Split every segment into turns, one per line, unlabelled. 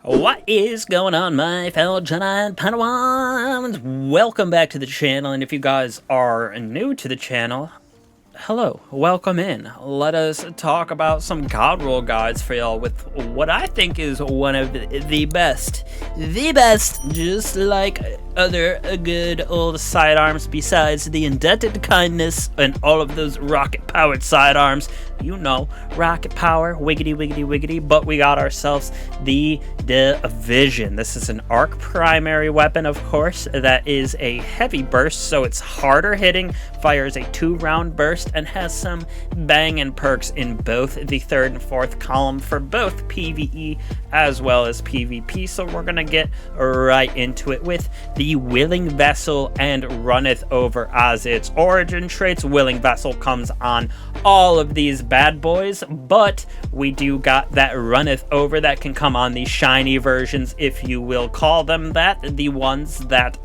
What is going on, my fellow Jedi and Padawans? Welcome back to the channel, and if you guys are new to the channel, hello, welcome in. Let us talk about some God roll guides for y'all with what I think is one of the best, just like other good old sidearms besides the Indebted Kindness and all of those rocket powered sidearms. You know, rocket power, wiggity wiggity wiggity, but we got ourselves the Division. This is an arc primary weapon, of course, that is a heavy burst, so it's harder hitting, fires a 2-round burst, and has some banging perks in both the 3rd and 4th column for both PvE as well as PvP. So we're gonna get right into it with the Willing Vessel and Runneth over as its origin traits. Willing Vessel comes on all of these bad boys, but we do got that Runneth over that can come on these shiny versions, if you will call them that, the ones that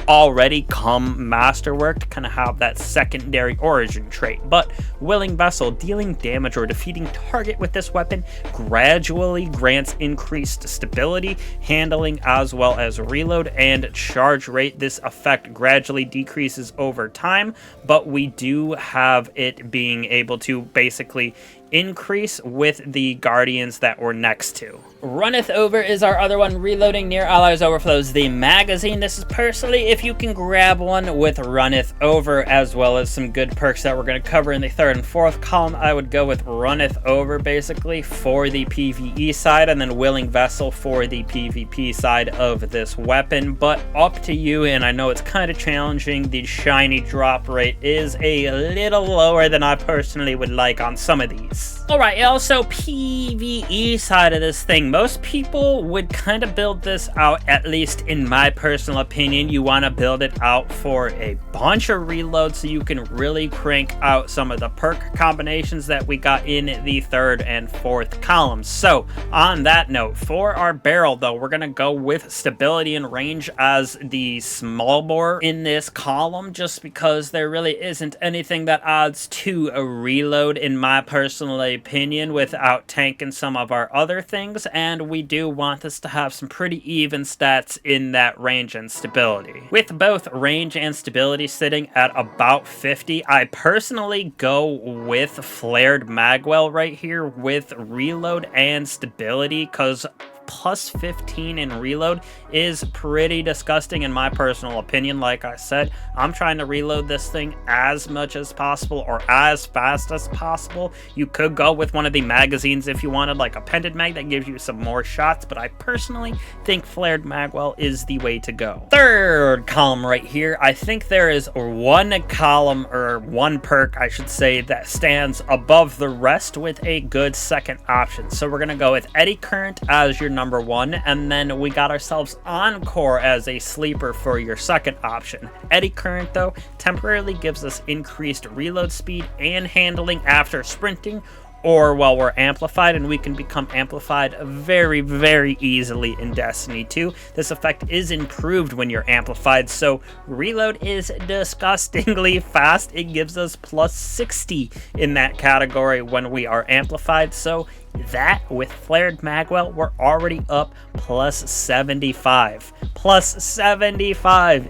already come masterworked, kind of have that secondary origin trait. But Willing Vessel, dealing damage or defeating target with this weapon gradually grants increased stability, handling, as well as reload and charge rate. This effect gradually decreases over time, but we do have it being able to basically increase with the guardians that we're next to. Runneth over is our other one. Reloading near allies overflows the magazine. This is personally if you can grab one with Runneth over, as well as some good perks that we're going to cover in the 3rd and 4th column. I would go with Runneth over basically for the PvE side, and then Willing Vessel for the PvP side of this weapon, but up to you. And I know it's kind of challenging. The shiny drop rate is a little lower than I personally would like on some of these. Alright, also PvE side of this thing. Most people would kind of build this out, at least in my personal opinion. You want to build it out for a bunch of reloads so you can really crank out some of the perk combinations that we got in the 3rd and 4th columns. So, on that note, for our barrel though, we're going to go with stability and range as the small bore in this column, just because there really isn't anything that adds to a reload in my personal opinion without tanking some of our other things, and we do want this to have some pretty even stats in that range and stability. With both range and stability sitting at about 50, I personally go with flared magwell right here with reload and stability, because plus 15 in reload is pretty disgusting in my personal opinion. Like I said, I'm trying to reload this thing as much as possible or as fast as possible. You could go with one of the magazines if you wanted, like a pendant mag that gives you some more shots, but I personally think flared magwell is the way to go. 3rd column right here, I think there is one column, or one perk I should say, that stands above the rest with a good second option. So we're gonna go with Eddy Current as your number 1, and then we got ourselves Encore as a sleeper for your second option. Eddy Current though temporarily gives us increased reload speed and handling after sprinting or while we're amplified, and we can become amplified very, very easily in Destiny 2. This effect is improved when you're amplified, so reload is disgustingly fast. It gives us plus 60 in that category when we are amplified, so that with flared magwell we're already up plus 75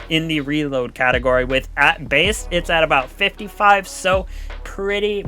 in the reload category. With at base it's at about 55, so pretty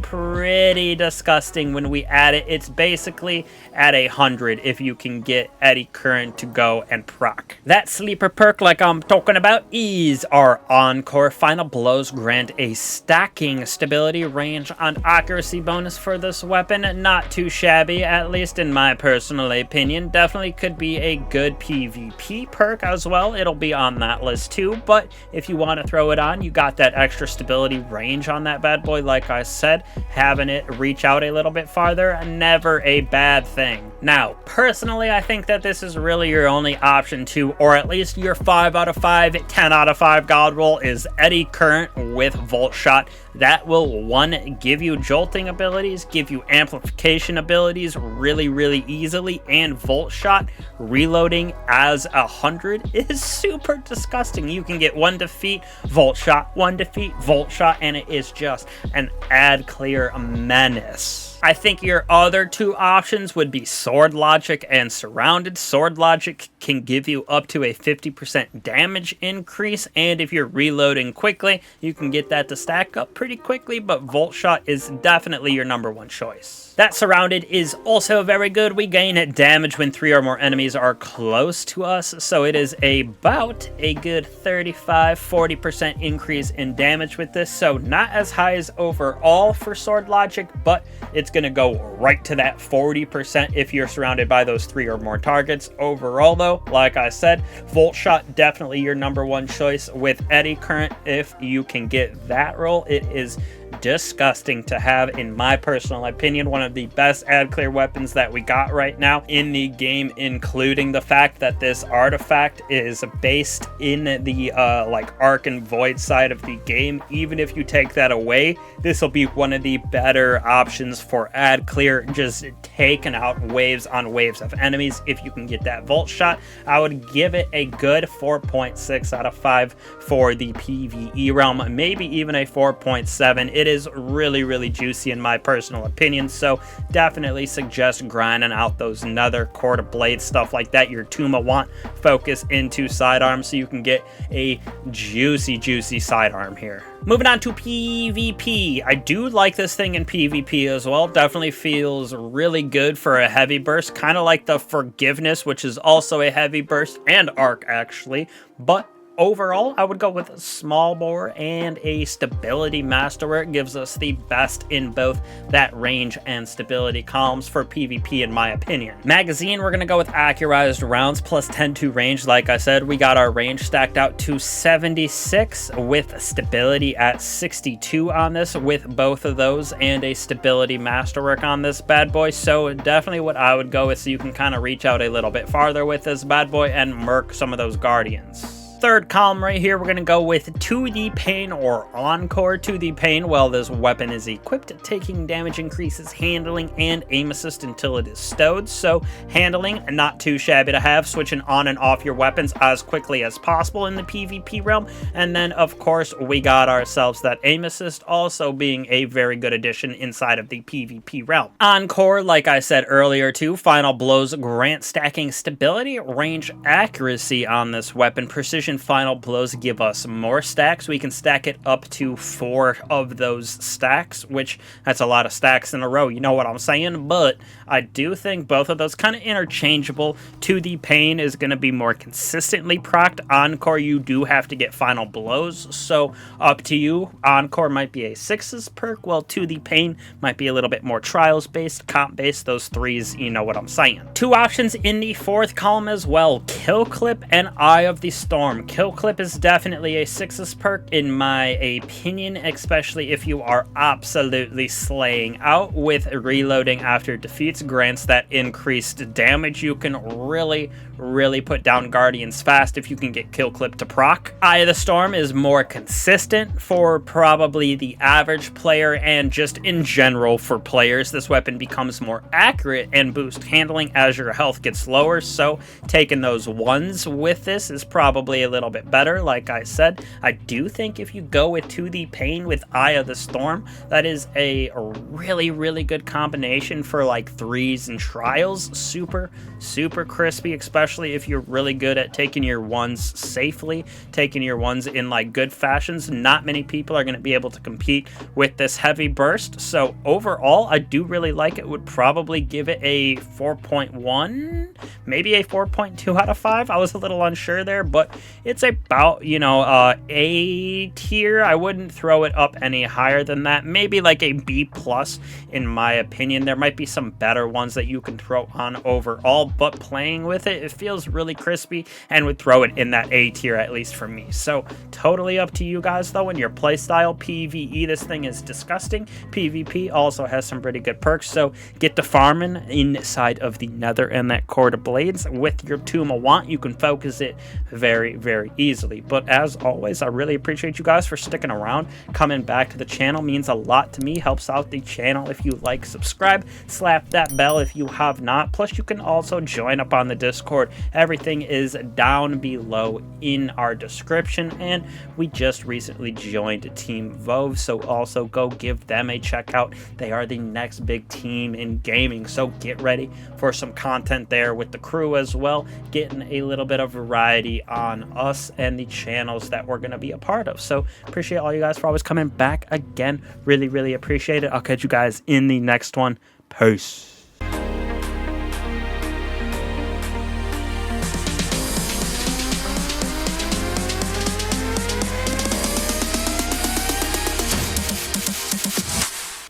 disgusting when we add it. It's basically at 100 if you can get Eddy Current to go and proc. That sleeper perk like I'm talking about is our Encore. Final blows grant a stacking stability, range, and accuracy bonus for this weapon. Not too shabby, at least in my personal opinion. Definitely could be a good PvP perk as well. It'll be on that list too, but if you want to throw it on, you got that extra stability range on that bad boy. Like I said, having it reach out a little bit farther, never a bad thing. Now, personally, I think that this is really your only option to, or at least your 5 out of 5, 10 out of 5 god roll is Eddy Current with Volt Shot. That will, 1, give you jolting abilities, give you amplification abilities really easily, and Volt Shot reloading as 100 is super disgusting. You can get 1 defeat, Volt Shot, 1 defeat, Volt Shot, and it is just an ad clear menace. I think your other two options would be Sword Logic and Surrounded. Sword Logic can give you up to a 50% damage increase, and if you're reloading quickly, you can get that to stack up pretty quickly, but Volt Shot is definitely your number one choice. That Surrounded is also very good. We gain damage when 3 or more enemies are close to us, so it is about a good 35-40% increase in damage with this, so not as high as overall for Sword Logic, but it's going to go right to that 40% if you're surrounded by those 3 or more targets. Overall, though, like I said, Volt Shot definitely your number one choice with Eddy Current. If you can get that roll, it is disgusting to have, in my personal opinion, one of the best ad clear weapons that we got right now in the game, including the fact that this artifact is based in the like Arc and Void side of the game. Even if you take that away, this will be one of the better options for ad clear, just taking out waves on waves of enemies. If you can get that Volt Shot, I would give it a good 4.6 out of 5 for the PvE realm, maybe even a 4.7. It is really juicy in my personal opinion, so definitely suggest grinding out those Nether, Core to Blade, stuff like that. Your Tuma want focus into sidearms so you can get a juicy sidearm here. Moving on to PvP. I do like this thing in PvP as well. Definitely feels really good for a heavy burst, kind of like the Forgiveness, which is also a heavy burst, and Arc actually, but overall, I would go with a small bore and a stability masterwork. Gives us the best in both that range and stability columns for PvP, in my opinion. Magazine, we're going to go with accurized rounds plus 10 to range. Like I said, we got our range stacked out to 76 with stability at 62 on this, with both of those, and a stability masterwork on this bad boy. So definitely what I would go with, so you can kind of reach out a little bit farther with this bad boy and murk some of those guardians. Third column right here, we're going to go with To the Pain or Encore. To the Pain, well, this weapon is equipped, taking damage increases handling and aim assist until it is stowed. So handling, not too shabby to have, switching on and off your weapons as quickly as possible in the PvP realm. And then, of course, we got ourselves that aim assist, also being a very good addition inside of the PvP realm. Encore, like I said earlier too, final blows grant stacking stability, range accuracy on this weapon. Precision final blows give us more stacks. We can stack it up to 4 of those stacks, which that's a lot of stacks in a row, you know what I'm saying? But I do think both of those kind of interchangeable. To the Pain is going to be more consistently procced. Encore, you do have to get final blows, so up to you. Encore might be a 6's perk, while To the Pain might be a little bit more trials based, comp based. Those 3s, you know what I'm saying. 2 options in the 4th column as well, Kill Clip and Eye of the Storm. Kill Clip is definitely a 6's perk in my opinion, especially if you are absolutely slaying out. With reloading after defeats, grants that increased damage. You can really put down guardians fast if you can get Kill Clip to proc. Eye of the Storm is more consistent for probably the average player, and just in general for players. This weapon becomes more accurate and boost handling as your health gets lower, so taking those 1s with this is probably a little bit better. Like I said, I do think if you go with To the Pain with Eye of the Storm, that is a really good combination for like 3s and trials. Super crispy, especially if you're really good at taking your 1s safely, taking your 1s in like good fashions. Not many people are going to be able to compete with this heavy burst, so overall I do really like it. Would probably give it a 4.1, maybe a 4.2 out of 5. I was a little unsure there, but it's about, you know, A tier. I wouldn't throw it up any higher than that. Maybe like a B plus in my opinion. There might be some better ones that you can throw on overall, but playing with it, it feels really crispy and would throw it in that A tier, at least for me. So totally up to you guys though and your playstyle. PvE, this thing is disgusting. PvP also has some pretty good perks, so get to farming inside of the Nether and that Core to Blades. With your Tuma want, you can focus it very very easily. But as always, I really appreciate you guys for sticking around. Coming back to the channel means a lot to me, helps out the channel. If you like, subscribe, slap that bell if you have not. Plus, you can also join up on the Discord. Everything is down below in our description, and we just recently joined Team Vove, so also go give them a check out. They are the next big team in gaming, so get ready for some content there with the crew as well, getting a little bit of variety on us and the channels that we're going to be a part of. So appreciate all you guys for always coming back again. Really appreciate it. I'll catch you guys in the next one. Peace.